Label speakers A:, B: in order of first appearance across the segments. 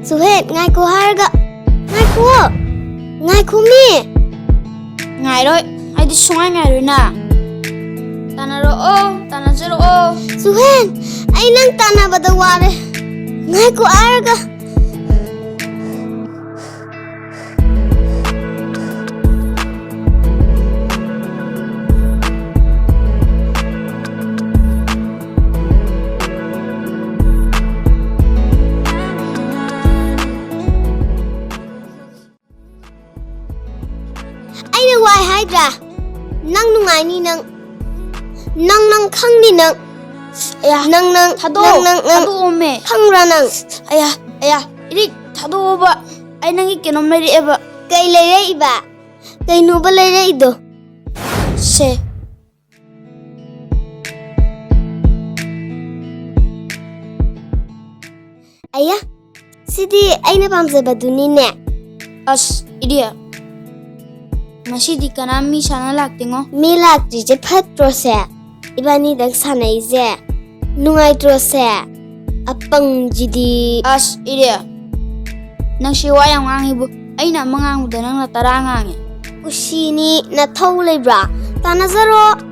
A: Suhet ngai ko harga. Ngai ko mi.
B: Ngai rồi, ai đi xuống ngai rồi nè. Tana zero o.
A: Suhet, ai nang tana bada ware. Ngai ko harga. Why Hydra? Nang nungai ni nang khang ni nang. Nang
B: thado ome.
A: Khang ra nang.
B: Aya, iri thado ba. Ai nang ikenom lari eba.
A: Kai lere iba. Kai no ba lere ido.
B: Se.
A: Aya, sidi aina pamjaba duni ne.
B: As, idia. Masih di kanan mi sana laktingo.
A: Mi lakti je patro se. Ibani dak sana ize. Nungai tro se. Apang jidi.
B: As, idia. Nang siwa yang ngang ibu. Ay na mangang udah nang natarangang.
A: Usini na thau lebra. Tana zaro.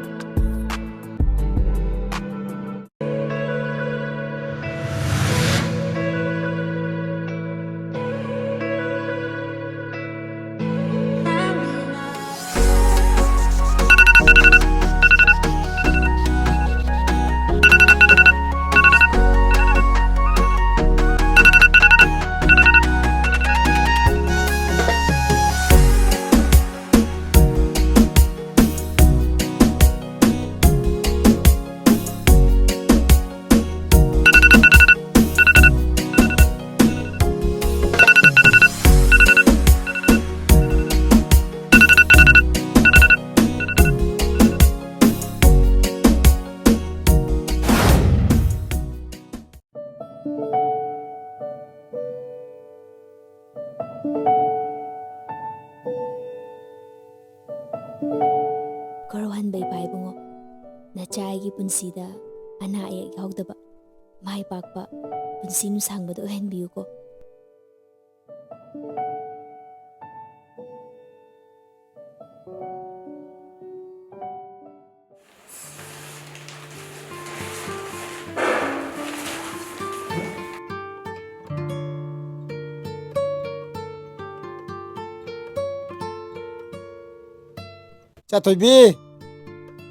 C: Karawan bay bay bungo na chayagi punsida ana ay yaudaba may pakpa punsin sang bado hen biu ko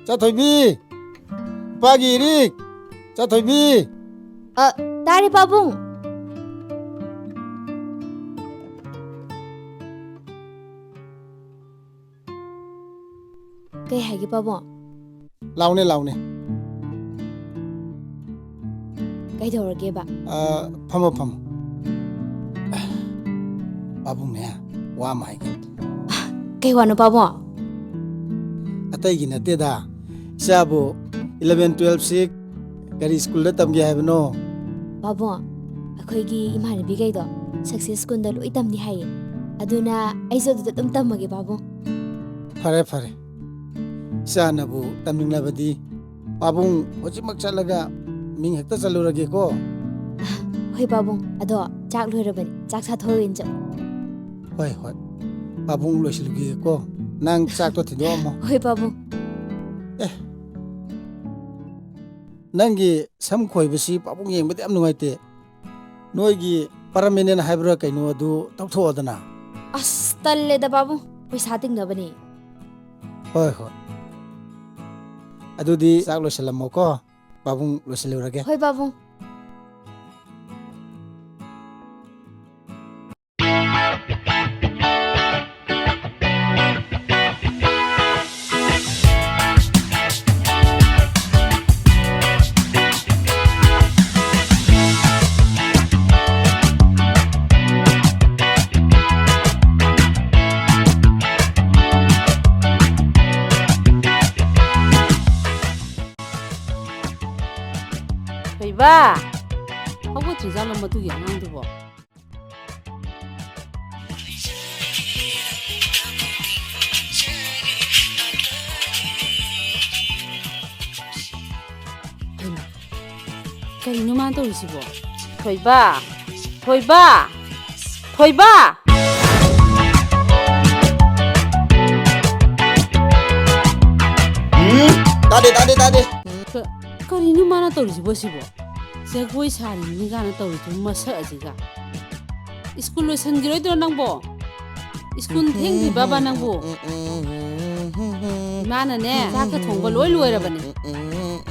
D: Chatoibi, pagi Rik, Chatoibi.
C: Tari pabung. Kay hagi pabung.
D: Laune.
C: Kay dorge ba?
D: Pamo. Pabung ne, wa mai ke.
C: Kay wano pabung.
D: Atai gina te da. Siabo 11, 12 sik kari school da tamge haibno.
C: Pabung, akoigi imanabi kay do success school da loi tamni hay. Aduna ay so do tamage pabung.
D: Fare. Sanabu tamning labadi. Pabung hojimak chalaga ming hekta chalurage ko.
C: Hoy pabung, ado chak loirabani. Chak sa thoin jo.
D: Hoi. Pabung loisiluge ko. Nang chak to thindo mo.
C: Hoy pabung.
D: Nangi sam khoibasi pabung yengbadi am nungaite. Noigi paramenen haibra kaino adu tawthodana.
C: As talle da pabung. Paisa tingnabani.
D: Hoi. Adudi chak loisalamo ko. Pabung loisalurage.
C: Hoy pabung.
E: Ba, ako trizal ang matu yang ang tubo. Kay naman to isibo. Hoy ba, ꯊꯣꯏꯕ
D: ꯇꯥꯗꯦ
E: ꯀꯔꯤꯅꯣ ꯃꯥꯅ ꯇꯧꯔꯤꯁꯤꯕꯣ ꯁꯤꯕꯣ ꯖꯒꯣꯏ ꯁꯥꯔꯤꯅꯤ ꯀꯥꯏꯅ ꯇꯧꯔꯤꯁꯤꯕꯣ ꯃꯁꯛ ꯑꯁꯤꯒ school ꯂꯣꯏꯁꯟꯈꯤꯔꯣꯏꯗ꯭ꯔꯣ ꯅꯪꯕꯣ ꯁ꯭ꯀꯨꯜ ꯊꯦꯡꯗ꯭ꯔꯤꯕꯕा ꯅꯪꯕꯣ 이마는네 ꯆꯥꯛꯀ ꯊꯣꯡꯕ ꯂꯣꯏ ꯂꯣꯏꯔꯕꯅꯤ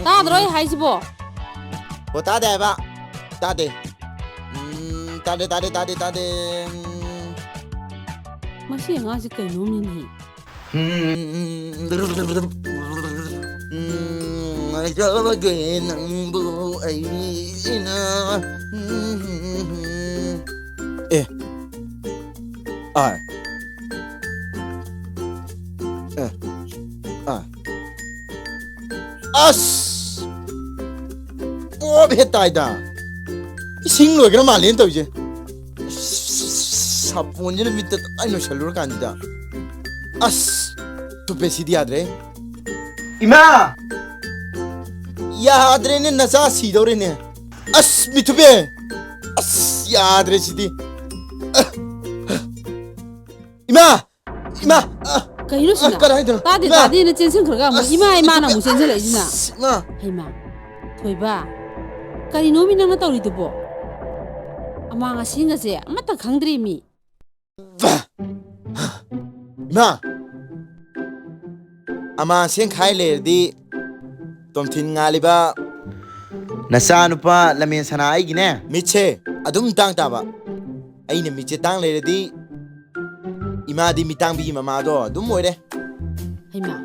E: ꯇꯥꯗ꯭ꯔꯣ ꯑꯩ ꯍꯥꯏꯁꯤꯕꯣ
F: ꯍꯣ ꯇꯥꯗꯦ ꯍꯥꯏꯕ ꯇꯥꯗꯦ ꯇꯥꯗꯦ
E: ꯃꯁꯤ ꯑꯉꯥꯡꯁꯤ ꯀꯩꯅꯣꯝꯅꯤꯅꯦ
F: ꯉꯥꯏꯖꯕꯒꯦ ꯅꯪꯕꯨ ꯑꯩꯅ
D: ꯑꯥꯏ
F: ꯑꯁ ꯑꯣ ꯍꯦ ꯇꯥꯏꯗ ꯏꯁꯤꯡ ꯂꯣꯏꯈ꯭ꯔ ꯃꯥꯜꯂꯦꯅ ꯇꯧꯔꯤꯁꯦ ꯁꯥꯄꯣꯟꯁꯤꯅ ꯃꯤꯠꯇ ꯇꯞꯅ ꯅꯣꯏꯁꯜꯂꯨꯔꯀꯥꯟꯁꯤꯗ ꯑꯁ ꯇꯨꯞꯄꯦ ꯁꯤꯗꯤ ꯌꯥꯗ꯭ꯔꯦ ꯏꯃꯥ ꯌꯥꯗ꯭ꯔꯦꯅꯦ ꯅꯆꯥ ꯁꯤꯗꯧꯔꯦꯅꯦ ꯑꯁ ꯃꯤꯊꯨꯞꯄꯦ ꯑꯁ ꯌꯥꯗ꯭ꯔꯦ ꯁꯤꯗꯤ ꯏꯃꯥ
E: ꯀꯩꯅꯣ ꯁꯤꯅ
F: ꯀꯗꯥꯏꯗꯅꯣ
E: ꯇꯥꯗꯦꯅ ꯆꯦꯟꯁꯤꯟꯈ꯭ꯔꯒ ꯑꯃꯨꯛ ꯏꯃꯥꯅ ꯑꯃꯨꯛ ꯆꯦꯟꯁꯤꯜꯂꯛꯏꯁꯤꯅ
F: ꯏꯃꯥ
E: ꯍꯩꯃꯥ ꯊꯣꯏꯕ ꯀꯔꯤꯅꯣꯃꯤ ꯅꯪꯅ ꯇꯧꯔꯤꯗꯨꯕꯣ ꯑꯃꯥꯡ ꯑꯁꯤꯡꯒꯁꯦ ꯑꯃꯠꯇ ꯈꯪꯗ꯭ꯔꯤ ꯃꯤ
F: ꯏꯃꯥ ꯑꯃꯥꯡ ꯑꯁꯦꯡ ꯈꯥꯏ ꯂꯩꯔꯗꯤ ꯇꯣꯝꯊꯤꯟ ꯉꯥꯜꯂꯤꯕ ꯅꯆꯥ ꯅꯨꯄꯥ ꯂꯃꯦꯟ ꯁꯅꯥ ꯑꯩꯒꯤꯅꯦ ꯃꯤꯠꯁꯦ ꯑꯗꯨꯝ ꯇꯥꯡ ꯇꯥꯕ ꯑꯩꯅ ꯃꯤꯠꯁꯦ ꯇꯥꯡ ꯂꯩꯔꯗꯤ 이마디 미땅비기 마마도 ꯑꯗꯨꯝ ꯑꯣꯏꯔꯦ
E: ꯍꯩꯃꯥ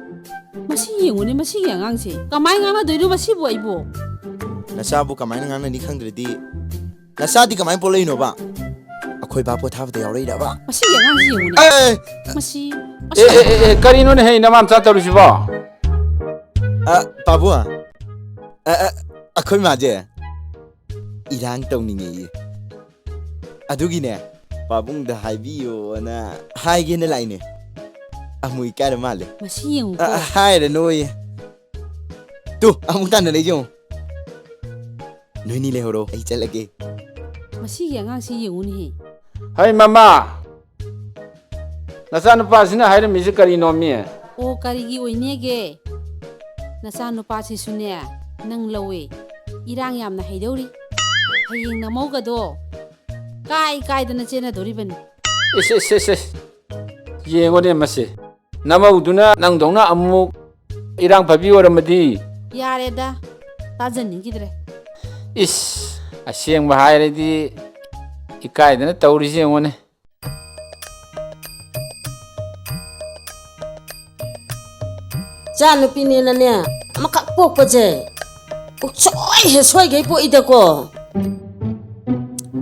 E: ꯃꯁꯤ ꯌꯦꯡꯉꯨꯅꯦ ꯃꯁꯤꯒꯤ ꯑꯉꯥꯡꯁꯦ ꯀꯃꯥꯏꯅ ꯉꯥꯡꯅꯗꯣꯏꯅꯣ ꯃꯁꯤꯕꯨ ꯑꯩꯕꯨ
F: ꯅꯆꯥꯕꯨ ꯀꯃꯥꯏꯅ ꯉꯥꯡꯅꯅꯤ ꯈꯪꯗ꯭ꯔꯗꯤ ꯅꯆꯥꯗꯤ ꯀꯃꯥꯏꯅ ꯄꯣꯛꯂꯛꯏꯅꯣꯕ ꯑꯩꯈꯣꯏ ꯕꯥ ꯄꯣꯊꯥꯕꯗ ꯌꯥꯎꯔꯛꯏꯔꯕ
E: ꯃꯁꯤꯒꯤ ꯑꯉꯥꯡꯁꯤ ꯌꯦꯡꯉꯨꯅꯦ ꯃꯁꯤ
G: ꯀꯔꯤꯅꯣꯅꯦ ꯍꯦ ꯅꯃꯥꯝꯆꯥ ꯇꯧꯔꯤꯁꯤꯕꯣ
F: ꯄꯥꯕꯨ ꯑꯩꯈꯣꯏ ꯃꯥꯁꯦ ꯏꯔꯥꯡ ꯇꯧꯅꯤꯡꯉꯦꯌꯦ ꯑꯗꯨꯒꯤꯅꯦ ꯄꯥꯕꯨꯡꯗ ꯍꯥꯏꯕꯤꯌꯣꯅ ꯍꯥꯏꯒꯦꯅ ꯂꯥꯛꯏꯅꯦ ꯑꯃꯨꯛ ꯏꯀꯥꯏꯔ ꯃꯥꯜꯂꯦ
E: ꯃꯁꯤ ꯌꯦꯡꯉꯨꯀꯣ
F: ꯍꯥꯏꯔꯅꯣꯌꯦ ꯇꯨ ꯑꯃꯨꯛ ꯇꯥꯟꯅ ꯂꯩꯖꯦ ꯅꯣꯏꯅꯤ ꯂꯩꯍꯧꯔꯣ ꯑꯩ ꯆꯠꯂꯒꯦ
E: ꯃꯁꯤꯒꯤ ꯑꯉꯥꯡꯁꯤ ꯌꯦꯡꯉꯨꯅꯦꯍꯦ
G: ꯍꯩ ꯃꯃꯥ ꯅꯆꯥꯅꯨꯄꯥꯁꯤꯅ ꯍꯥꯏꯔꯝꯃꯤꯁꯤ ꯀꯔꯤꯅꯣꯃꯤ
E: ꯑꯣ ꯀꯔꯤꯒꯤ ꯑꯣꯏꯅꯦꯒꯦ ꯅꯆꯥꯅꯨꯄꯥꯁꯤꯁꯨꯅꯦ ꯅꯪ ꯂꯧꯋꯦ ꯏꯔꯥꯡ ꯌꯥꯝꯅ ꯍꯩꯗꯧꯔꯤ ꯍꯌꯦꯡ ꯅꯃꯧꯒꯗꯣ ꯀꯥꯏꯗꯅ ꯆꯦꯟꯅꯗꯧꯔꯤꯕꯅꯤ
G: ꯏꯁ ꯌꯦꯡꯉꯣꯅꯦ ꯃꯁꯤ ꯅꯃꯧꯗꯨꯅ ꯅꯪꯗꯧꯅ ꯑꯃꯨꯛ ꯏꯔꯥꯡ ꯐꯕꯤ ꯑꯣꯏꯔꯝꯃꯗꯤ
E: ꯌꯥꯔꯦꯗ ꯇꯥꯖꯅꯤꯡꯈꯤꯗ꯭ꯔꯦ
G: 이씨 ꯑꯁꯦꯡꯕ ꯍꯥꯏꯔꯗꯤ 이까이드는 떠오르지 영원해
H: 자 누피네나네 아마카 뽀뽀제 옥초이 해소이게 뽀이데고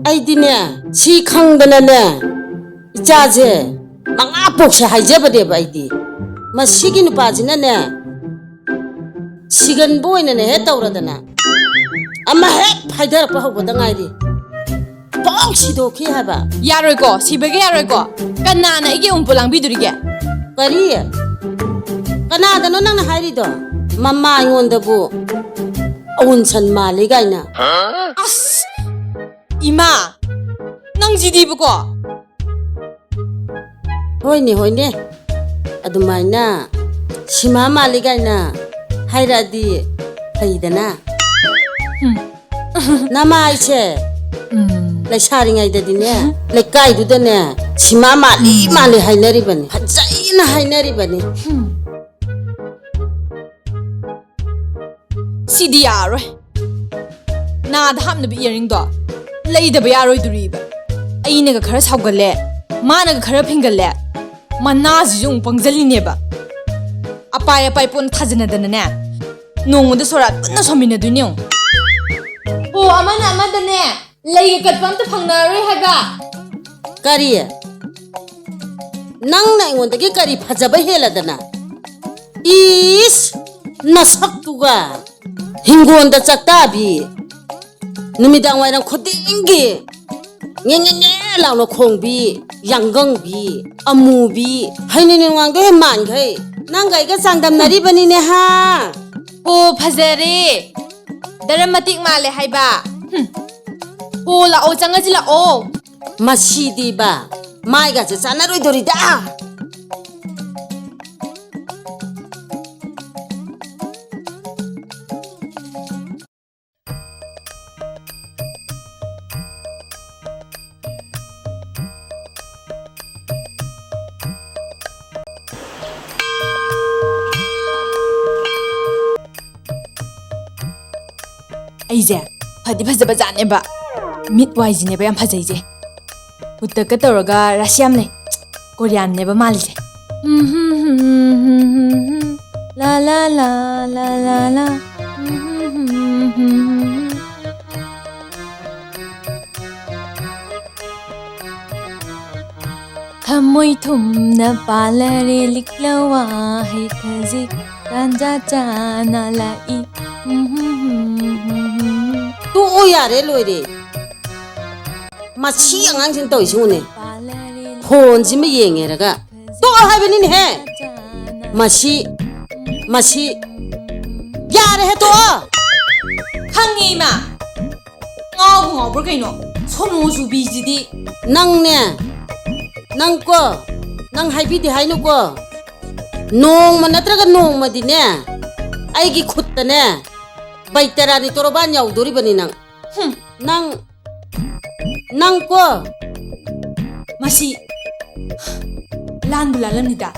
H: 아이디네 시캉드나네 이자제 망아 뽀샤 하이제버데 바이디 마시기 누빠지나네 시간 보이네네 해떠오라다나 아마 해 파이다라빠 하고다 nga이디 뻥시도키 하바
I: 야로이고 시베게 야로이고 까나나 이게 움불랑 비두리게
H: 까리 까나다노 낭나 하이리도 맘마 아잉온다부 온천 말리가이나
I: 아스 이마 낭지디부고
H: 호이네 아두마이나 시마 말리가이나 하이라디 하이다나 나마이체 레샤링아이다디네 레까이두다네 시마 말리 하이나리바니 하자이나 하이나리바니
I: 시디 야로이 나다 함나비 이어링도 레이다바 야로이두리바 아이네가 खरा 사우갈래 마나가 खरा 핑갈래 마나지 좀 뻥절리네바 아빠야 폰 타즈나다네 농무도 소라 끝나 소미나두니요 오 아마다네 레이가 컷밤도 팡나로이 하가
H: 까리 낭나 이원다게 까리 파자바 헬라다나 이스 나삭두가 흰고온다 짝다비 누미당 와이랑 코딩기 녜녜녜 라우노 콩비 양강비 아무비 하이니는 왕도 해만가이 난가이가 상담나리바니네 하
I: 오 파제리 드라마틱 말레 하이바 오 라오 장가지 라오
H: ꯃꯁꯤꯗꯤꯕ ꯃꯥꯏꯒꯁꯦ ꯆꯥꯟꯅꯔꯣꯏꯗꯣꯔꯤꯗ
I: ꯑꯩꯁꯦ ꯐꯗꯤ ꯐꯖꯕ ꯖꯥꯠꯅꯦꯕ ꯃꯤꯠ ꯋꯥꯏꯁꯤꯅꯦꯕ ꯌꯥꯝ ꯐꯖꯩꯁꯦ ꯍꯨꯠꯇꯛꯀ ꯇꯧꯔꯒ ꯔꯥꯁꯤ ꯌꯥꯝ ꯂꯩ ꯀꯣꯔꯤꯌꯥꯟꯅꯦꯕ ꯃꯥꯜꯂꯤꯁꯦ ꯂꯥ ꯂꯥ ꯂꯥ ꯂꯥ ꯂꯥ ꯂꯥ ꯊꯃꯣꯏ ꯊꯨꯝꯅ ꯄꯥꯜꯂꯔꯦ ꯂꯤꯛꯂꯋꯥ ꯍꯩ ꯈꯖꯤꯛ ꯇꯥꯟꯖꯥ ꯆꯥꯅ ꯂꯥꯛꯏ
H: ꯇꯣꯛꯑꯣ ꯌꯥꯔꯦ ꯂꯣꯏꯔꯦ ꯃꯁꯤ ꯑꯉꯥꯡꯁꯤꯡ ꯇꯧꯏꯁꯤꯉꯨꯅꯦ ꯐꯣꯟꯁꯤꯃ ꯌꯦꯡꯉꯦꯔꯒ ꯇꯣꯛꯑꯣ ꯍꯥꯏꯕꯅꯤꯅꯦꯍꯦ ꯃꯁꯤ ꯌꯥꯔꯦꯍꯦ ꯇꯣꯛꯑꯣ
I: ꯈꯪꯉꯦ ꯏꯃꯥ ꯉꯥꯎꯕ ꯉꯥꯎꯕ꯭ꯔꯥ ꯀꯩꯅꯣ ꯁꯣꯃꯣ ꯁꯨꯕꯤꯁꯤꯗꯤ
H: ꯅꯪꯅꯦ ꯅꯪꯀꯣ ꯅꯪ ꯍꯥꯏꯕꯤꯗꯦ ꯍꯥꯏꯅꯨꯀꯣ ꯅꯣꯡꯃ ꯅꯠꯇ꯭ꯔꯒ ꯅꯣꯡꯃꯗꯤꯅꯦ ꯑꯩꯒꯤ ꯈꯨꯠꯇꯅꯦ ꯕꯩꯇꯔꯥꯅꯤ ꯇꯣꯔꯣꯕꯥꯟ ꯌꯥꯎꯗꯣꯔꯤꯕꯅꯤ ꯅꯪꯀꯣ
I: ꯃꯁꯤ ꯂꯥꯟꯕꯨ ꯂꯥꯜꯂꯝꯅꯤꯗ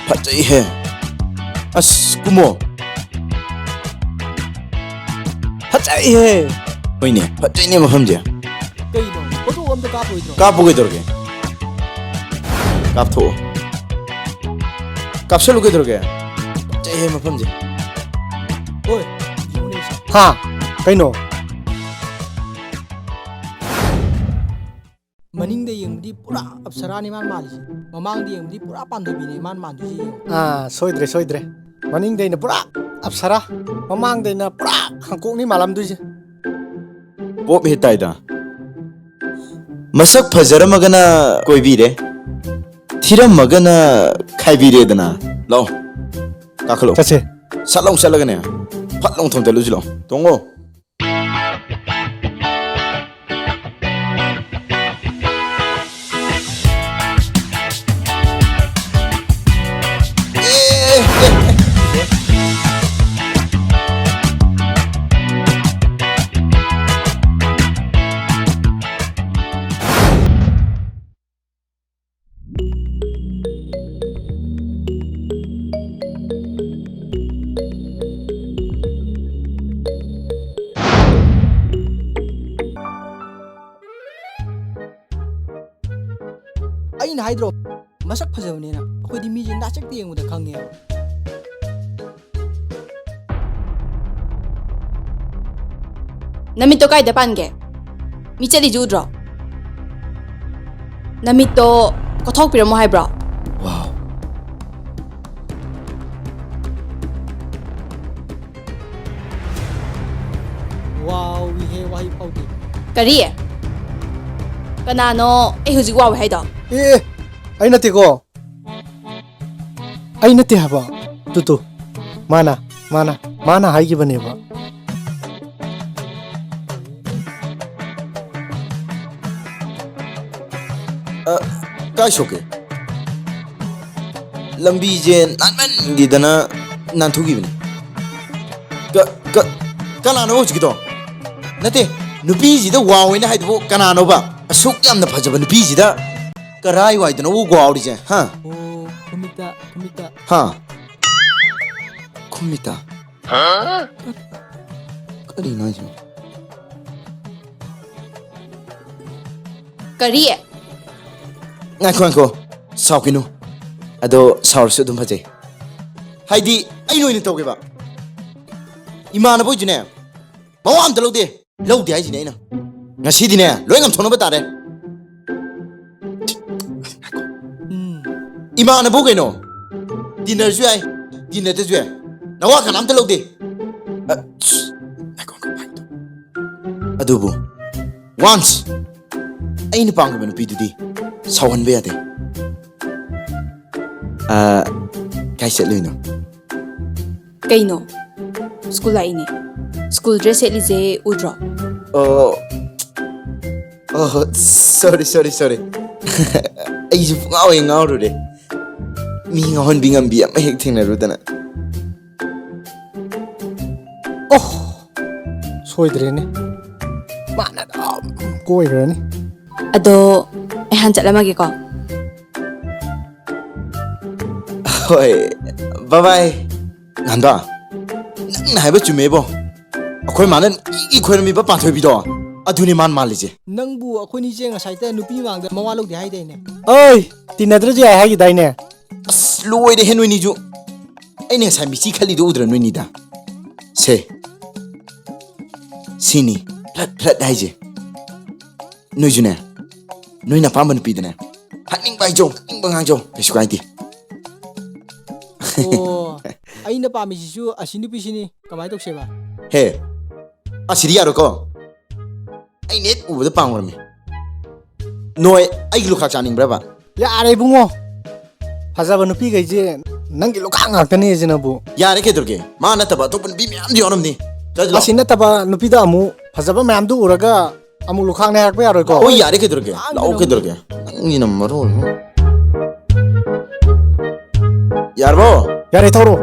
F: ꯐꯖꯩꯍꯦ ꯑꯁ ꯀꯨꯃꯣ
D: ꯐꯖꯩꯍꯦ
F: ꯍꯣꯏꯅꯦ ꯐꯖꯩꯅꯦ ꯃꯐꯝꯁꯦ
D: ꯀꯩꯅꯣ ꯐꯣꯇꯣ ꯑꯝꯇ ꯀꯥꯞꯄꯣꯏꯗ꯭ꯔꯣ
F: ꯀꯥꯞꯄꯨ ꯀꯩꯗꯧꯔꯒꯦ ꯀꯥꯞꯊꯣꯛꯑꯣ ꯀꯥꯞꯁꯜꯂꯨ ꯀꯩꯗꯧꯔꯒꯦ ꯐꯖꯩꯍꯦ ꯃꯐꯝꯁꯦ
D: ꯍꯣꯏ ꯍꯥ ꯀꯩꯅꯣ ꯃꯅꯤꯡꯗ ꯌꯦꯡꯕꯗꯤ ꯄꯨꯔꯥ ꯑꯞꯁꯔꯥꯅꯤ ꯃꯥꯟ ꯃꯥꯜꯂꯤꯁꯦ ꯃꯃꯥꯡꯗ ꯌꯦꯡꯕꯗꯤ ꯄꯨꯔꯥ ꯄꯥꯟꯗꯕꯤꯅꯦ ꯃꯥꯟ ꯃꯥꯟꯗꯣꯏꯁꯦ ꯁꯣꯏꯗ꯭ꯔꯦ ꯃꯅꯤꯡꯗꯩꯅ ꯄꯨꯔꯥ ꯑꯞꯁꯔꯥ ꯃꯃꯥꯡꯗꯩꯅ ꯄꯨꯔꯥ ꯍꯥꯡꯀꯣꯛꯅꯤ ꯃꯥꯜꯂꯝꯗꯣꯏꯁꯦ
F: ꯄꯣꯞ ꯍꯦ ꯇꯥꯏꯗ ꯃꯁꯛ ꯐꯖꯔꯝꯃꯒꯅ ꯀꯣꯏꯕꯤꯔꯦ ꯊꯤꯔꯝꯃꯒꯅ ꯈꯥꯏꯕꯤꯔꯦꯗꯅ ꯂꯥꯛꯑꯣ ꯀꯥꯈꯠꯂꯣ
D: ꯆꯠꯁꯦ
F: ꯁꯠ ꯂꯥꯎ ꯆꯠꯂꯒꯅꯦ ꯐꯠ ꯂꯥꯎ ꯊꯣꯝꯖꯜꯂꯨꯁꯤ ꯂꯥꯛꯑꯣ ꯇꯣꯡꯉꯣ
D: ꯑꯩꯅ ꯍꯥꯏꯗ꯭ꯔꯣ ꯃꯁꯛ ꯐꯖꯕꯅꯦꯅ ꯑꯩꯈꯣꯏꯗꯤ ꯃꯤꯁꯦ ꯅꯥꯆꯛꯇ ꯌꯦꯡꯕꯗ ꯈꯪꯉꯦꯕ
I: ꯅꯃꯤꯠꯇꯣ ꯀꯥꯏꯗ ꯄꯥꯟꯒꯦ ꯃꯤ ꯆꯠꯂꯤꯁꯤ ꯎꯗ꯭ꯔꯣ ꯅꯃꯤꯠꯇꯣ ꯀꯣꯊꯣꯛꯄꯤꯔꯝꯃꯣ ꯍꯥꯏꯕ꯭ꯔꯣ
F: ꯋꯥꯎ
D: ꯋꯥꯎꯏꯍꯦ ꯋꯥꯍꯩ ꯐꯥꯎꯗꯦ
I: ꯀꯔꯤ ꯀꯅꯥꯅꯣ ꯑꯩ ꯍꯧꯖꯤꯛ ꯋꯥꯎꯋꯦ ꯍꯥꯏꯗꯣ
D: ꯑꯩ ꯅꯠꯇꯦꯀꯣ ꯑꯩ ꯅꯠꯇꯦ ꯍꯥꯏꯕ ꯇꯨꯇꯨ ꯃꯥꯅ ꯍꯥꯏꯈꯤꯕꯅꯦꯕ
F: ꯀꯥꯏ ꯁꯣꯛꯀꯦ ꯂꯝꯕꯤꯁꯦ ꯅꯥꯟꯃꯟꯈꯤꯗꯅ ꯅꯥꯟꯊꯣꯛꯈꯤꯕꯅꯤ ꯀꯅꯥꯅꯣ ꯍꯧꯖꯤꯛꯀꯤꯗꯣ ꯅꯠꯇꯦ ꯅꯨꯄꯤꯁꯤꯗ ꯋꯥꯎꯋꯦꯅ ꯍꯥꯏꯗꯨꯕꯨ ꯀꯅꯥꯅꯣꯕ ꯑꯁꯨꯛ ꯌꯥꯝꯅ ꯐꯖꯕ ꯅꯨꯄꯤꯁꯤꯗ ꯀꯔꯥꯏꯋꯥꯏꯗꯅꯣ ꯋꯥꯎꯔꯤꯁꯦ ꯍꯥ
D: ꯈꯨꯃꯤꯠꯇ
F: ꯍꯥ ꯈꯨꯃꯤꯠꯇ ꯀꯔꯤꯅꯣ ꯍꯥꯏꯁꯤꯕꯣ
I: ꯀꯔꯤ
F: ꯉꯥꯏꯈꯣ ꯁꯥꯎꯈꯤꯅꯨ ꯑꯗꯣ ꯁꯥꯎꯔꯁꯨ ꯑꯗꯨꯝ ꯐꯖꯩ ꯍꯥꯏꯗꯤ ꯑꯩꯅ ꯑꯣꯏꯅ ꯇꯧꯒꯦꯕ ꯏꯃꯥꯟꯅꯕ ꯍꯣꯏꯁꯨꯅꯦ ꯃꯋꯥ ꯑꯝꯇ ꯂꯧꯗꯦ ꯍꯥꯏꯁꯤꯅꯦ ꯑꯩꯅ ꯉꯁꯤꯗꯤꯅꯦ ꯂꯣꯏ ꯉꯝꯊꯣꯛꯅꯕ ꯇꯥꯔꯦ 이마는 보게노 디너를 줘야 디너도 줘야 나와 간 아무도 없대 ꯑꯗꯨꯕꯨ once ꯑꯩꯅ ꯄꯥꯝꯈꯤꯕ ꯅꯨꯄꯤꯗꯨꯗꯤ ꯁꯥꯎꯍꯟꯕ ꯌꯥꯗꯦ ꯀꯥꯏ ꯆꯠꯂꯨꯏꯅꯣ
I: ꯀꯩꯅꯣ ꯁ꯭ꯀꯨꯜ ꯂꯥꯛꯏꯅꯦ ꯁ꯭ꯀꯨꯜ ꯗ꯭ꯔꯦꯁ ꯁꯦꯠꯂꯤꯁꯦ ꯎꯗ꯭ꯔꯣ
F: sorry ꯑꯩꯁꯨ ꯉꯥꯎꯋꯦ ꯉꯥꯎꯔꯨꯔꯦ ꯃꯤ ꯉꯥꯎꯍꯟꯕꯤ ꯉꯝꯕꯤ ꯑꯃ ꯍꯦꯛ ꯊꯦꯡꯅꯔꯨꯗꯅ
D: ꯁꯣꯏꯗ꯭ꯔꯦꯅꯦ ꯃꯥꯅ ꯀꯣꯏꯈ꯭ꯔꯅꯤ
I: ꯑꯗꯣ ꯑꯩ ꯆꯠꯂꯝꯃꯒꯦꯀꯣ
F: ꯍꯣꯏ ꯕꯥꯏ ꯉꯥꯟꯗꯥ ꯅꯪꯅ ꯍꯥꯏꯕ ꯆꯨꯝꯃꯦꯕꯣ ꯑꯩꯈꯣꯏ ꯃꯥꯅ ꯅꯨꯡꯇꯤꯒꯤ ꯈꯣꯏꯔꯝꯃꯤꯕ ꯄꯥꯟꯊꯣꯏꯕꯤꯗꯣ ꯑꯗꯨꯅꯤ ꯃꯥꯜꯂꯤꯁꯦ
D: ꯅꯪꯕꯨ ꯑꯩꯈꯣꯏꯅꯤꯁꯦ ꯉꯁꯥꯏꯗ ꯅꯨꯄꯤ ꯃꯥꯡꯗ ꯃꯋꯥ ꯂꯧꯗꯦ ꯍꯥꯏꯗꯥꯏꯅꯦ ꯑꯩ ꯇꯤꯟꯅꯗ꯭ꯔꯁꯨ ꯌꯥꯏ ꯍꯥꯏꯈꯤꯗꯥꯏꯅꯦ
F: ꯑꯁ ꯂꯣꯏꯔꯦꯍꯦ ꯅꯣꯏꯅꯤꯁꯨ ꯑꯩꯅ ꯉꯁꯥꯏ ꯃꯤꯆꯤ ꯈꯜꯂꯤꯗꯣ ꯎꯗ꯭ꯔ ꯅꯣꯏꯅꯤꯗ ꯁꯦ ꯁꯤꯅꯤ ꯐ꯭ꯂꯠ ꯍꯥꯏꯁꯦ ꯅꯣꯏꯁꯨꯅꯦ ꯅꯣꯏꯅ ꯑꯄꯥꯝꯕ ꯅꯨꯄꯤꯗꯅꯦ ꯍꯥꯏꯅꯤꯡꯕ ꯍꯥꯏꯖꯧ ꯍꯥꯏꯅꯤꯡꯕ ꯉꯥꯡꯖꯧ ꯀꯩꯁꯨ ꯀꯥꯏꯗꯦ
D: ꯑꯣ ꯑꯩꯅ ꯄꯥꯝꯃꯤꯁꯤꯁꯨ ꯑꯁꯤ ꯅꯨꯄꯤꯁꯤꯅꯤ ꯀꯃꯥꯏꯅ ꯇꯧꯁꯦꯕ
F: ꯍꯦ ꯑꯁꯤꯗꯤ ꯌꯥꯔꯣꯏꯀꯣ ꯑꯩꯅ ꯍꯦꯛ ꯎꯕꯗ ꯄꯥꯝꯈ꯭ꯔꯃꯤ ꯅꯣꯏ ꯑꯩꯒꯤ ꯂꯨꯈꯥꯛ ꯆꯥꯅꯤꯡꯕ꯭ꯔꯕ
D: ꯌꯥꯔꯦ ꯏꯕꯨꯡꯉꯣ ꯐꯖꯕ ꯅꯨꯄꯤꯈꯩꯁꯦ ꯅꯪꯒꯤ ꯂꯨꯈꯥꯛ ꯉꯥꯛꯇꯅꯦ ꯁꯤꯅꯕꯨ
F: ꯌꯥꯔꯦ ꯀꯩꯗꯧꯔꯒꯦ ꯃꯥ ꯅꯠꯇꯕ ꯑꯇꯣꯞꯄ ꯅꯨꯄꯤ ꯃꯌꯥꯝꯗꯤ ꯌꯥꯎꯔꯝꯅꯤ
D: ꯑꯁꯤ ꯅꯠꯇꯕ ꯅꯨꯄꯤꯗ ꯑꯃꯨꯛ ꯐꯖꯕ ꯃꯌꯥꯝꯗꯨ ꯎꯔꯒ ꯑꯃꯨꯛ ꯂꯨꯈꯥꯛꯅꯦ ꯍꯥꯏꯔꯛꯄ ꯌꯥꯔꯣꯏꯀꯣ
F: ꯍꯣꯏ ꯌꯥꯔꯦ ꯀꯩꯗꯧꯔꯒꯦ ꯂꯥꯛꯑꯣ ꯀꯩꯗꯧꯔꯒꯦ ꯅꯪꯒꯤꯅ ꯃꯔꯣꯜ ꯌꯥꯔꯕꯣ
D: ꯌꯥꯔꯦ ꯊꯧꯔꯣ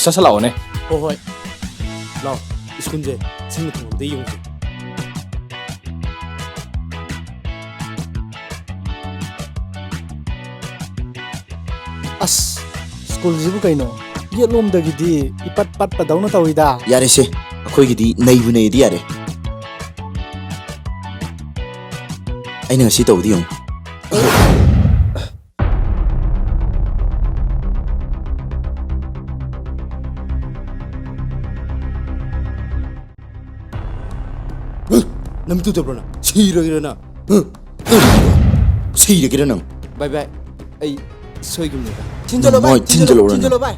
G: ꯁꯠ ꯂꯥꯛꯑꯣꯅꯦ
D: ꯍꯣꯏ ꯂꯥꯛꯑꯣ ꯁ꯭ꯀꯨꯜꯁꯦ ꯁꯤꯡꯅ ꯊꯣꯡꯗ ꯌꯦꯡꯉꯨꯁꯦ ꯑꯁ ꯁ꯭ꯀꯨꯜꯁꯤꯕꯨ ꯀꯩꯅꯣ ꯌꯦꯠꯂꯣꯝꯗꯒꯤꯗꯤ ꯏꯄꯠ ꯄꯠꯄꯗꯧꯅ ꯇꯧꯏꯗ
F: ꯌꯥꯔꯦꯁꯦ ꯑꯩꯈꯣꯏꯒꯤꯗꯤ ꯅꯩꯕꯨ ꯅꯩꯗꯤ ꯌꯥꯔꯦ ꯑꯩꯅ ꯉꯁꯤ ꯇꯧꯕꯗꯤ ꯌꯦꯡꯉꯨ ꯅꯪ ꯇꯨꯗꯕ꯭ꯔꯣ ꯅꯪ ꯁꯤꯔꯒꯦꯔ ꯅꯪ ꯁꯤꯔꯒꯦꯔ ꯅꯪ
D: ꯕꯥꯏ ꯕꯥꯏ ꯑꯩ ꯁꯣꯏꯒꯨꯝꯅꯤꯗ
F: ꯊꯤꯟꯖꯜꯂꯣ
D: ꯚꯥꯏ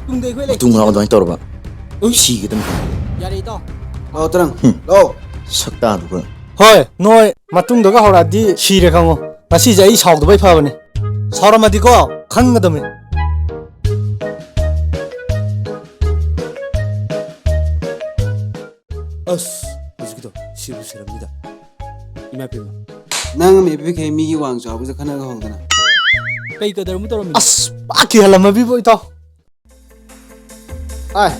D: ꯇꯨꯡꯗ ꯑꯩꯈꯣꯏ ꯂꯩ
F: ꯃꯇꯨꯡ ꯃꯅꯥꯎ ꯑꯗꯨꯃꯥꯏꯅ ꯇꯧꯔꯕ ꯁꯤꯒꯗꯝ
D: ꯌꯥꯔꯦ ꯏꯇꯥꯎ
F: ꯂꯥꯛꯑꯣ ꯇꯔꯪ ꯂꯥꯛꯑꯣ ꯁꯛꯇꯥꯗꯨꯒ
D: ꯍꯣꯏ ꯅꯣꯏ ꯃꯇꯨꯡꯗꯒ ꯍꯧꯔꯛꯑꯗꯤ ꯁꯤꯔꯦ ꯈꯪꯉꯣ ꯉꯁꯤꯁꯦ ꯑꯩ ꯁꯥꯎꯗꯕꯩ ꯐꯕꯅꯤ ꯁꯥꯎꯔꯝꯃꯗꯤꯀꯣ ꯈꯪꯒꯗꯕꯅꯤ
J: ꯑꯁ ꯍꯧꯖꯤꯛꯀꯤꯗꯣ ꯁꯤꯕꯨ ꯁꯤꯔꯝꯅꯤꯗ ꯏꯃꯥ ꯄꯦꯝꯃ ꯅꯪ ꯑꯃ ꯏꯕꯤꯈꯩ ꯃꯤꯒꯤ ꯋꯥꯡ ꯆꯥꯎꯕꯁꯦ ꯈꯟꯅꯒ ꯍꯧꯗꯅ
D: ꯀꯩ ꯀꯗꯔꯃꯨ ꯇꯧꯔꯝꯃꯤ ꯑꯁ ꯄꯥꯛꯀꯤ ꯍꯜꯂꯝꯃꯕꯤꯕꯣ ꯏꯇꯥꯎ
J: ꯑꯥꯏ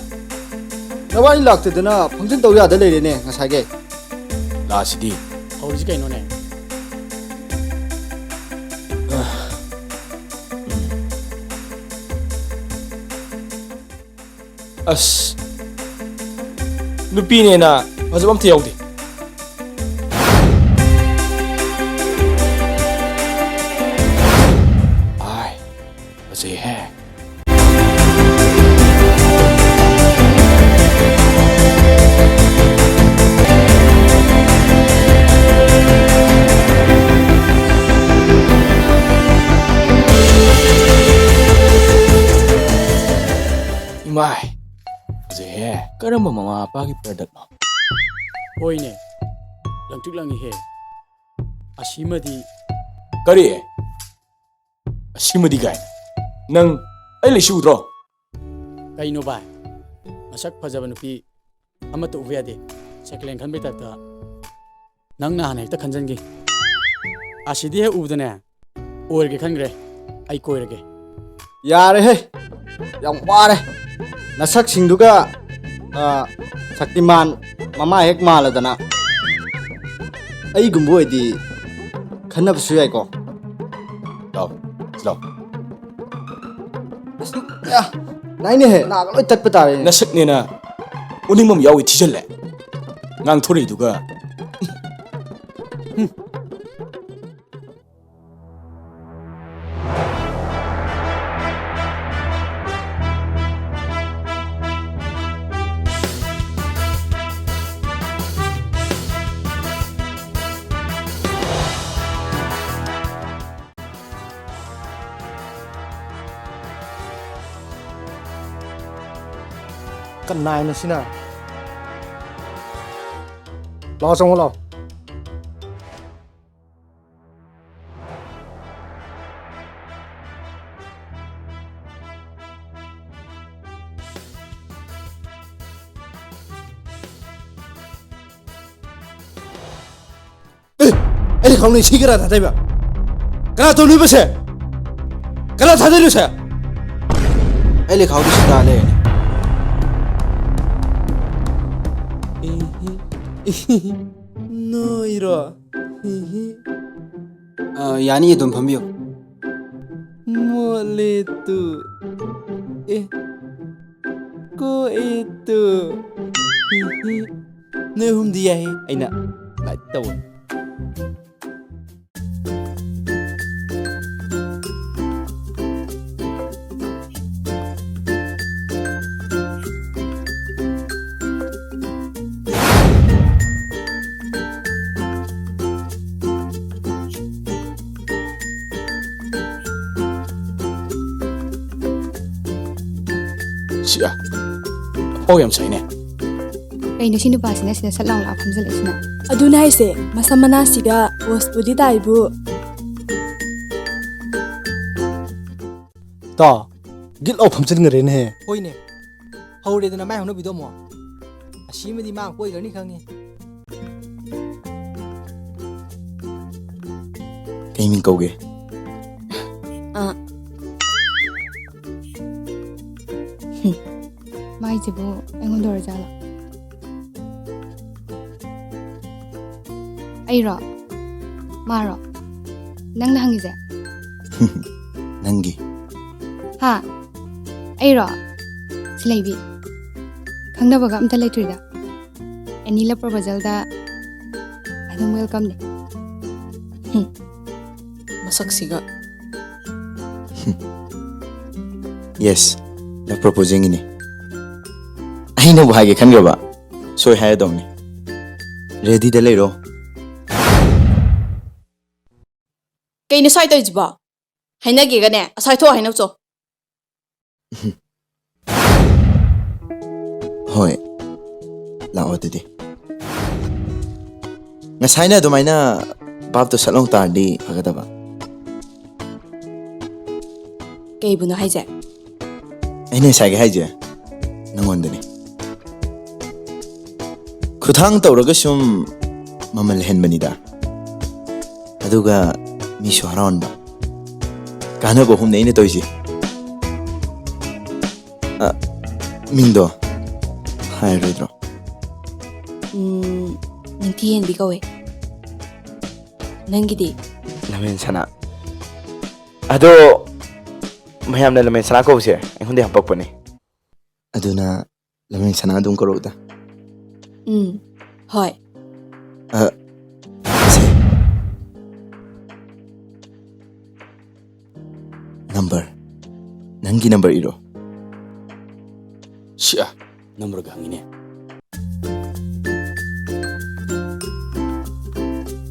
J: ꯅꯕꯥꯅꯤ ꯂꯥꯛꯇꯗꯅ ꯐꯪꯁꯟ ꯇꯧ ꯌꯥꯗ ꯂꯩꯔꯦꯅꯦ ꯉꯁꯥꯏꯒꯩ
G: ꯂꯥꯛꯑꯁꯤꯗꯤ
D: ꯍꯧꯔꯤꯁꯤ ꯀꯩꯅꯣꯅꯦ
J: ꯑꯁ ꯅꯨꯄꯤꯅꯦꯅ ꯐꯖꯕ ꯑꯝꯇ ꯌꯥꯎꯗꯦ
G: ꯑꯥꯏ ꯐꯖꯩꯍꯦ ꯏꯃꯥꯏ ꯐꯖꯩꯍꯦ ꯀꯔꯝꯕ ꯃꯃꯥ ꯃꯄꯥꯒꯤ ꯄ꯭ꯔꯗꯛꯅꯣ
K: ꯍꯣꯏꯅꯦ ꯂꯪꯇ꯭ꯔꯤꯛ ꯂꯪꯉꯤꯍꯦ ꯑꯁꯤꯃꯗꯤ
J: ꯀꯔꯤ ꯑꯁꯤꯃꯗꯤ ꯀꯥꯏ ꯅꯪ ꯑꯩ ꯂꯩꯁꯤ ꯎꯗ꯭ꯔꯣ
K: ꯀꯩꯅꯣ ꯚꯥꯏ ꯃꯁꯛ ꯐꯖꯕ ꯅꯨꯄꯤ ꯑꯃꯠꯇ ꯎꯕ ꯌꯥꯗꯦ ꯁꯦꯀꯦꯟ ꯍꯦꯟ ꯈꯟꯕꯩ ꯇꯥꯏꯞꯇ ꯅꯪꯅ ꯍꯥꯟꯅ ꯍꯦꯛꯇ ꯈꯟꯖꯟꯒꯤ ꯑꯁꯤꯗꯤ ꯍꯦꯛ ꯎꯕꯗꯅꯦ ꯑꯣꯏꯔꯒꯦ ꯈꯟꯈ꯭ꯔꯦ ꯑꯩ ꯀꯣꯏꯔꯒꯦ
J: ꯌꯥꯔꯦꯍꯦ ꯌꯥꯝ ꯋꯥꯔꯦ ꯅꯁꯛꯁꯤꯡꯗꯨꯒ ꯁꯛꯇꯤꯃꯥꯟ ꯃꯃꯥ ꯍꯦꯛ ꯃꯥꯜꯂꯗꯅ ꯑꯩꯒꯨꯝꯕ ꯑꯣꯏꯗꯤ ꯈꯟꯅꯕꯁꯨ ꯌꯥꯏꯀꯣ
G: ꯂꯥꯛꯑꯣ ꯂꯥꯛꯑꯣ
J: ꯑꯁ ꯅꯥꯏꯅꯦꯍꯦ ꯅꯥꯒ ꯂꯣꯏ ꯇꯠꯄ ꯇꯥꯔꯦ
G: ꯅꯁꯛꯅꯦꯅ ꯎꯅꯤꯡꯕ ꯑꯃ ꯌꯥꯎꯏ ꯊꯤꯖꯜꯂꯦ ꯉꯥꯡꯊꯣꯔꯛꯏꯗꯨꯒ
D: Kanai na sina. Lao xong lao.
J: Anh không nên xí cái ra đây mà. Cái nào tôi nuôi bớt xe. Cái nào thay nuôi xe. Anh không đi xí ra đây. No 이러. 야니 돈 밤비요. Moleh tu. Cô itu. Nơi hôm đi ai anh ạ lại tàu.
G: Siya. Oh, yam say ne.
B: Kay no sino ba sina sa lang la phamjal sina.
I: ꯑꯗꯨꯅ ꯍꯥꯏꯁꯦ ꯃꯁꯝ ꯃꯅꯥꯁꯤꯒ ꯄꯣꯁꯄꯨꯗꯤ ꯇꯥꯏꯕꯨ
D: Ta. Gil au pham chen ngare ne.
K: Hoine. Hore dana mai hono bido mo. Asima di mang koi rani khangi.
F: Cái mình câu ghê.
B: Mai jibu engon dor jala. Ai ro. Ma ro. Nang na hangi je.
F: Nangi.
B: Ha. Ai ro. Silaibi. Khangda baga amta letrida. Anila proposal da. Adum welcome ne.
I: ꯃꯁꯛꯁꯤꯒ
F: Yes. Na proposing ini. Ai na bahagi khan ga ba. Soi hai dom ni. Ready da leiro.
I: ꯀꯩꯅꯣ ꯁ꯭ꯋꯥꯏ ꯇꯧꯔꯤꯁꯤꯕꯣ ꯍꯥꯏꯅꯒꯦꯒꯅꯦ ꯑꯁ꯭ꯋꯥꯏ ꯊꯣꯛ ꯍꯥꯏꯅꯧꯆꯣ
F: Hoi. Lao tadi. Ngasai na dumaina bab to salong tardi phagada ba.
I: ꯀꯩꯕꯨꯅꯣ ꯍꯥꯏꯁꯦ
F: Aine sai ga haije. Nangondani. Khuthang tawraga sum mamal henbanida. Aduga mi shwaron ba. Kana bo hum nei ne toisi. Mingdo. Hai rodro.
I: ꯅꯤꯡꯊꯤꯍꯦꯟꯕꯤ ꯀꯧꯋꯦ ꯅꯪꯒꯤꯗꯤ
F: Lamen sana. Ado mayam na lamen sana ko se. Engundi hampak pa ni. Aduna lamen sana dun karo da.
I: ꯍꯣꯏ
F: Se. Number. Nangi number iro.
G: Siya. Number ga ngine.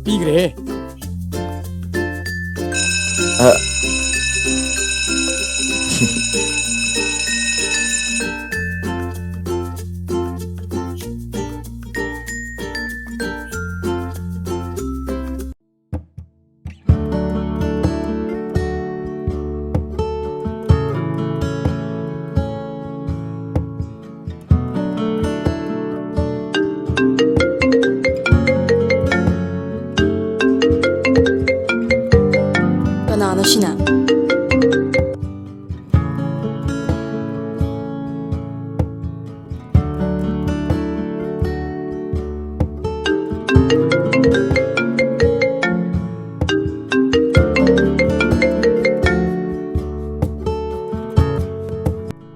K: Pigre.
I: ꯀꯅꯥꯅꯣ ꯁꯤꯅ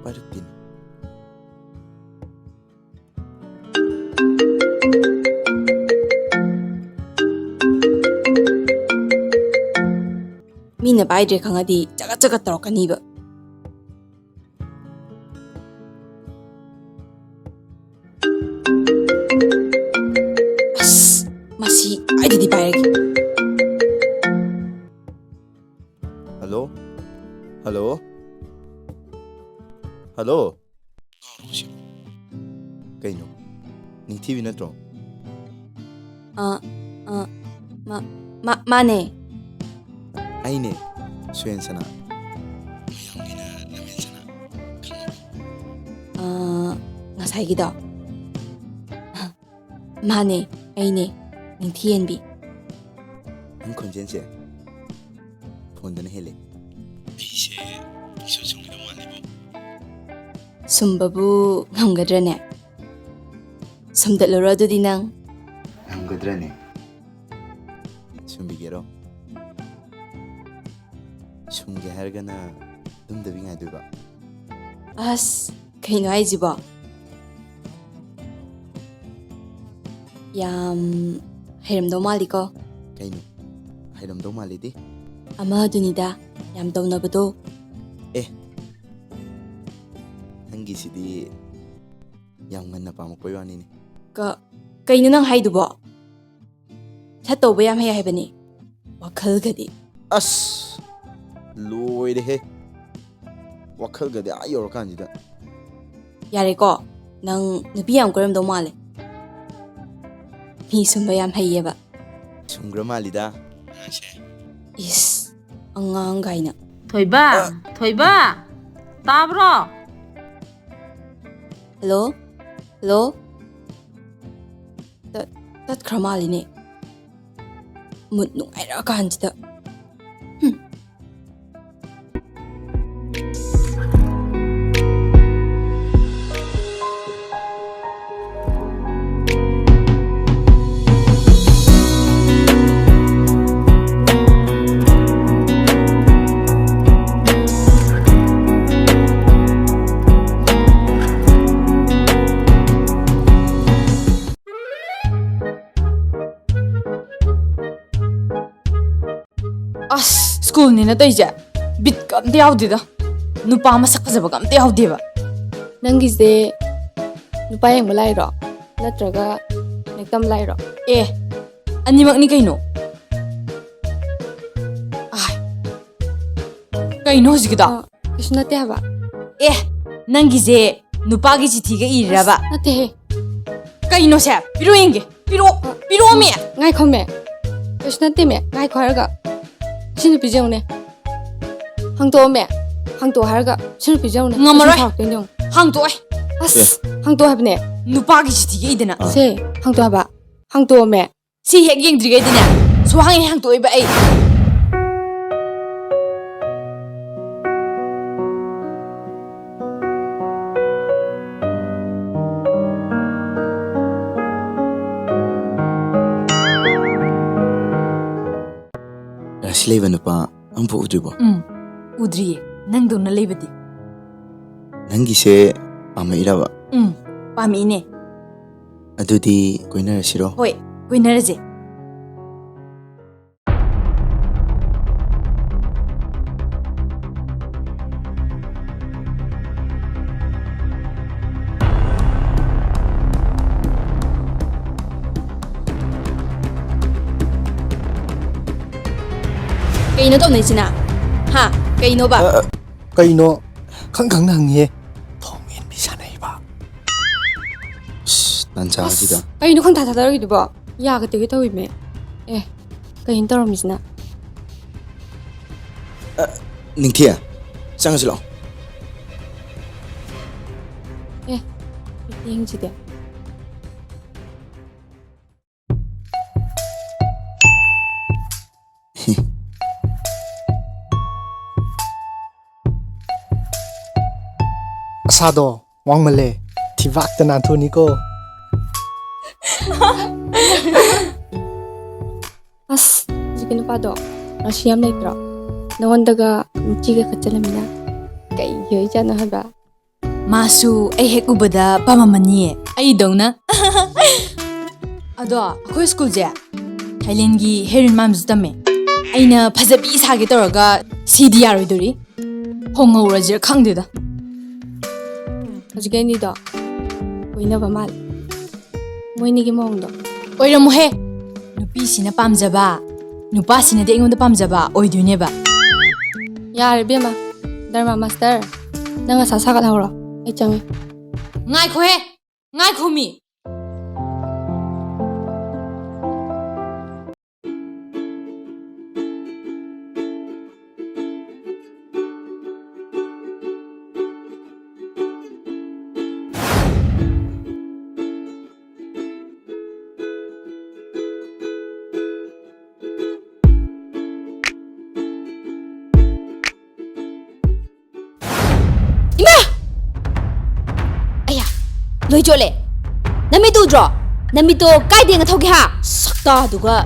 F: Parutin.
I: ꯃꯤꯅ ꯄꯥꯏꯗ꯭ꯔꯦ ꯈꯪꯉꯗꯤ ꯆꯒꯠ ꯆꯒꯠ ꯇꯧꯔꯛꯀꯅꯤꯕ ꯑꯁ ꯃꯁꯤ ꯑꯩꯗꯤ ꯄꯥꯏꯔꯒꯦ
F: Hello? Hello? Hello? ꯅꯤꯡꯊꯤꯕꯤ ꯅꯠꯇ꯭ꯔꯣ?
I: ꯃꯥꯅꯦ.
F: ꯑꯩꯅꯦ ꯁꯨꯌꯦꯟꯁꯅꯥ.
I: ꯉꯁꯥꯏꯒꯤꯗꯣ? ꯃꯥꯅꯦ, ꯑꯩꯅꯦ, ꯅꯤꯡꯊꯤꯍꯦꯟꯕꯤ.
F: ꯅꯪ ꯈꯣꯟꯖꯦꯜꯁꯦ ꯐꯣꯟꯗꯅ ꯍꯦꯜꯂꯦ. ꯑꯩꯁꯦ ꯏꯁꯨ ꯁꯨꯝꯒꯗꯧ ꯃꯥꯜꯂꯤꯕꯣ.
I: ꯁꯨꯝꯕꯕꯨ ꯉꯝꯒꯗ꯭ꯔꯅꯦ? ꯁꯨꯝꯗꯠꯂꯨꯔꯣ ꯑꯗꯨꯗꯤ ꯅꯪ.
F: ꯉꯝꯒꯗ꯭ꯔꯅꯦ? ꯁꯨꯝꯕꯤꯒꯦꯔꯣ? ꯁꯨꯝꯒꯦ ꯍꯥꯏꯔꯒꯅ ꯇꯨꯝꯗꯕꯤ ꯉꯥꯏꯗꯣꯏꯕ.
I: ꯑꯁ, ꯀꯩꯅꯣ ꯍꯥꯏꯁꯤꯕꯣ? ꯌꯥꯝ ꯍꯩꯔꯝꯗꯧ ꯃꯥꯜꯂꯤꯀꯣ.
F: ꯀꯩꯅꯣ ꯍꯩꯔꯝꯗꯧ ꯃꯥꯜꯂꯤꯗꯤ?
I: ꯑꯃꯗꯨꯅꯤꯗ, ꯌꯥꯝ ꯇꯧꯅꯕꯗꯣ.
F: ꯅꯪꯒꯤꯁꯤꯗꯤ ꯌꯥꯝ ꯉꯟꯅ ꯄꯥꯝꯃꯛꯄꯩ ꯋꯥꯅꯤꯅꯦ.
I: ꯀꯩꯅꯣ ꯅꯪ ꯍꯥꯏꯗꯨꯕꯣ? ꯁꯠ ꯇꯧꯕ ꯌꯥꯝ ꯍꯩ ꯍꯥꯏꯕꯅꯤ. ꯋꯥꯈꯜꯒꯗꯤ.
F: ꯑꯁ ꯂꯣꯏꯔꯦꯍꯦ. ꯋꯥꯈꯜꯒꯗꯤ ꯑꯥ ꯌꯧꯔꯀꯥꯟꯁꯤꯗ.
I: ꯌꯥꯔꯦꯀꯣ, ꯅꯪ ꯅꯨꯄꯤ ꯌꯥꯝ ꯀꯣꯏꯔꯝꯗꯧ ꯃꯥꯜꯂꯦ. ꯃꯤ ꯁꯨꯝꯕ ꯌꯥꯝ ꯍꯩꯌꯦꯕ.
F: ꯁꯨꯝꯒ꯭ꯔ ꯃꯥꯜꯂꯤꯗ.
I: ꯏꯁ, ꯑꯉꯥꯡ ꯀꯥꯏꯅ.
E: ꯊꯣꯏꯕ, ꯊꯣꯏꯕ, ꯇꯥꯕ꯭ꯔꯣ?
I: ꯍꯜꯂꯣ? ꯍꯜꯂꯣ? ꯇꯠꯈ꯭ꯔ ꯃꯥꯜꯂꯤꯅꯦ. ꯃꯨꯠ ꯅꯨꯡꯉꯥꯏꯔꯛꯑꯀꯥꯟꯁꯤꯗ. ꯑꯁ, ꯁ꯭ꯀꯨꯜꯅꯤꯅ ꯇꯧꯏꯁꯦ ꯕꯤꯠꯀ ꯑꯝꯇ ꯌꯥꯎꯗꯦꯗ. ꯅꯨꯄꯥ ꯃꯁꯛ ꯐꯖꯕꯒ ꯑꯝꯇ ꯌꯥꯎꯗꯦꯕ.
C: ꯅꯪꯒꯤꯁꯦ ꯅꯨꯄꯥ ꯌꯦꯡꯕ ꯂꯥꯛꯏꯔꯣ? ꯅꯠꯇ꯭ꯔꯒ ꯃꯦꯛꯇꯝ ꯂꯥꯛꯏꯔꯣ?
I: ꯑꯅꯤꯃꯛꯅꯤ ꯀꯩꯅꯣ. ꯀꯩꯅꯣ ꯍꯧꯖꯤꯛꯀꯤꯗꯣ?
C: ꯀꯩꯁꯨ ꯅꯠꯇꯦ ꯍꯥꯏꯕ.
I: ꯅꯪꯒꯤꯁꯦ ꯅꯨꯄꯥꯒꯤ ꯆꯤꯊꯤꯒ ꯏꯔꯤꯔꯕ?
C: ꯅꯠꯇꯦꯍꯦ.
I: ꯀꯩꯅꯣꯁꯦ? ꯄꯤꯔꯛꯑꯣ ꯌꯦꯡꯒꯦ. ꯄꯤꯔꯛꯑꯣꯃꯦ.
C: ꯉꯥꯏꯈꯣꯃꯦ. ꯀꯩꯁꯨ ꯅꯠꯇꯦꯃꯦ. ꯉꯥꯏꯈꯣ ꯍꯥꯏꯔꯒ. ꯁꯤ ꯅꯨꯄꯤꯁꯦ ꯌꯦꯡꯉꯨꯅꯦ. ꯍꯥꯡꯇꯣꯛꯑꯣꯃꯦ. ꯍꯥꯡꯇꯣꯛꯑꯣ ꯍꯥꯏꯔꯒ ꯁꯤ ꯅꯨꯄꯤꯁꯦ ꯌꯦꯡꯉꯨꯅꯦ.
I: ꯉꯝꯃꯔꯣꯏ.
C: ꯌꯦꯡꯉꯨ.
I: ꯍꯥꯡꯇꯣꯛꯑꯣꯏ.
C: ꯑꯁ, ꯍꯥꯡꯇꯣꯛꯑꯣ ꯍꯥꯏꯕꯅꯦ.
I: ꯅꯨꯄꯥꯒꯤ ꯆꯤꯊꯤꯒ ꯏꯗꯅ.
C: ꯁꯦ, ꯍꯥꯡꯇꯣꯛꯑꯣ ꯍꯥꯏꯕ. ꯍꯥꯡꯇꯣꯛꯑꯣꯃꯦ.
I: ꯁꯤ ꯍꯦꯛ ꯌꯦꯡꯗ꯭ꯔꯤꯉꯩꯗꯅꯦ ꯁꯨꯍꯥꯡ ꯍꯦꯛ ꯍꯥꯡꯇꯣꯛꯑꯣꯏꯕ ꯑꯩ.
F: ꯔꯥꯁꯤ ꯂꯩꯕ ꯅꯨꯄꯥ ꯑꯃꯐꯥꯎ ꯎꯗ꯭ꯔꯤꯕꯣ?
I: ꯎꯗ꯭ꯔꯤꯌꯦ. ꯅꯪꯗꯧꯅ ꯂꯩꯕꯗꯤ.
F: ꯅꯪꯒꯤꯁꯦ ꯄꯥꯝꯃꯛꯏꯔꯕ?
I: ꯄꯥꯝꯃꯤꯅꯦ.
F: ꯑꯗꯨꯗꯤ ꯀꯣꯏꯅꯔꯁꯤꯔꯣ?
I: ꯍꯣꯏ, ꯀꯣꯏꯅꯔꯁꯦ. ꯀꯩꯅꯣ ꯇꯧꯅꯩꯁꯤꯅ? ꯍꯥ? ꯀꯩꯅꯣꯕ?
D: ꯀꯩꯅꯣ ꯈꯪꯈꯪꯅ ꯍꯪꯉꯤꯌꯦ. ꯊꯣꯡ ꯁꯥꯟꯅꯩꯕ.
F: ꯇꯥꯟꯖꯥꯁꯤꯗ.
C: ꯀꯩꯅꯣ ꯈꯪꯊꯥ ꯊꯥꯗꯔꯒꯤꯗꯨꯕꯣ? ꯌꯥꯒꯗꯒꯤ ꯇꯧꯏꯃꯦ. ꯀꯩꯅꯣ ꯇꯧꯔꯝꯃꯤꯁꯤꯅ?
F: ꯅꯤꯡꯊꯤ, ꯆꯪꯉꯁꯤ ꯂꯥꯛꯑꯣ.
C: ꯌꯦꯡꯁꯤꯗꯦ.
D: ꯑꯁꯥꯗꯣ ꯋꯥꯡꯃꯜꯂꯦ. ꯊꯤꯕꯥꯛꯇ ꯅꯥꯟꯊꯣꯛꯅꯤꯀꯣ.
C: ꯑꯁ, ꯍꯧꯖꯤꯛꯀꯤ ꯅꯨꯄꯥꯗꯣ ꯔꯥꯁꯤ ꯌꯥꯝ ꯂꯩꯇ꯭ꯔꯣ? ꯅꯉꯣꯟꯗꯒ ꯅꯨꯡꯇꯤꯒ ꯈꯠꯆꯜꯂꯝꯃꯤꯅ ꯀꯩꯒꯤ ꯑꯣꯏꯖꯥꯠꯅꯣ ꯍꯥꯏꯕ?
I: ꯃꯥꯁꯨ ꯑꯩ ꯍꯦꯛ ꯎꯕꯗ ꯄꯥꯝꯃꯝꯃꯅꯤꯌꯦ, ꯑꯩꯗꯧꯅ. ꯑꯗꯣ ꯑꯩꯈꯣꯏ ꯁ꯭ꯀꯨꯜꯁꯦ ꯊꯥꯏꯂꯦꯟꯒꯤ ꯍꯦꯔꯣꯏꯟ ꯃꯥꯟꯕꯁꯨ ꯇꯝꯃꯦ. ꯑꯩꯅ ꯐꯖꯕꯤ ꯁꯥꯒꯦ ꯇꯧꯔꯒ ꯁꯤꯗꯤ ꯌꯥꯔꯣꯏꯗꯣꯔꯤ. ꯍꯣꯡꯍꯧꯔꯁꯤꯔ ꯈꯪꯗꯦꯗ.
C: ꯍꯧꯖꯤꯛꯀꯤ ꯑꯅꯤꯗꯣ ꯀꯣꯏꯅꯕ ꯃꯥꯜꯂꯦ. ꯃꯣꯏꯅꯤꯒꯤ ꯃꯑꯣꯡꯗꯣ.
I: ꯑꯣꯏꯔꯝꯃꯣꯍꯦ. ꯅꯨꯄꯤꯁꯤꯅ ꯄꯥꯝꯖꯕ, ꯅꯨꯄꯥꯁꯤꯅꯗꯤ ꯑꯩꯉꯣꯟꯗ ꯄꯥꯝꯖꯕ ꯑꯣꯏꯗꯣꯏꯅꯦꯕ.
C: ꯌꯥꯔꯦ ꯏꯕꯦꯝꯃ. ꯙꯔꯃ ꯃꯥꯁꯇꯔ, ꯅꯪ ꯑꯁꯥ ꯁꯥꯒꯠꯍꯧꯔꯣ. ꯑꯩ ꯆꯪꯉꯦ.
I: ꯉꯥꯏꯈꯣꯍꯦ. ꯉꯥꯏꯈꯣꯃꯤ.
C: ꯃꯩ ꯆꯣꯠꯂꯦ ꯅꯃꯤꯠꯇꯨ ꯎꯗ꯭ꯔꯣ ꯅꯃꯤꯠꯇꯣ ꯀꯥꯏꯗꯦꯡꯉ ꯊꯧꯒꯦ ꯍꯥ ꯁꯛꯇꯥꯗꯨꯒ